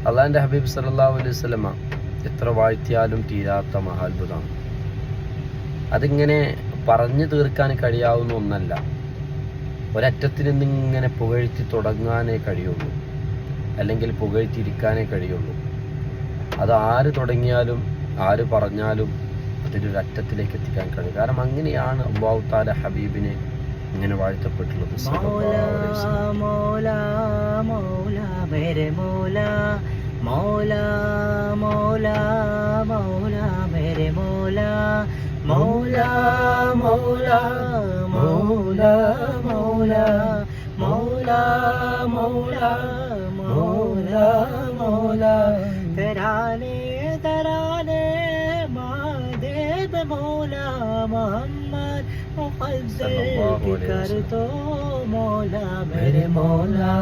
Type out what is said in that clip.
അള്ളാഹിൻ്റെ ഹബീബ് സല്ലല്ലാഹു അലൈഹി വസല്ലമ എത്ര വാഴ്ത്തിയാലും തീരാത്ത മഹാത്ഭുതമാണ്. അതിങ്ങനെ പറഞ്ഞു തീർക്കാൻ കഴിയാവുന്ന ഒന്നല്ല. ഒരറ്റത്തിൽ നിന്നിങ്ങനെ പുകഴ്ത്തി തുടങ്ങാനേ കഴിയുള്ളൂ, അല്ലെങ്കിൽ പുകഴ്ത്തിയിരിക്കാനേ കഴിയുള്ളൂ. അത് ആര് തുടങ്ങിയാലും ആര് പറഞ്ഞാലും അതിലൊരു അറ്റത്തിലേക്ക് എത്തിക്കാൻ കഴിയും. കാരണം അങ്ങനെയാണ് അല്ലാഹു തആല ഹബീബിനെ ഇങ്ങനെ വാഴ്ത്തപ്പെട്ടുള്ളത്. മൗലാ മൗലാ മേരെ മൗലാ മൗലാ മൗലാ മൗലാ മേരെ മൗലാ മൗലാ മൗലാ മൗലാ മൗലാ മൗലാ മൗലാ മൗലാ മൗലാ തരാനെ തരാനെ മാദേബ മൗലാ മുഹമ്മദ് മുഖദ്ദർ कर दो मौला मेरे मौला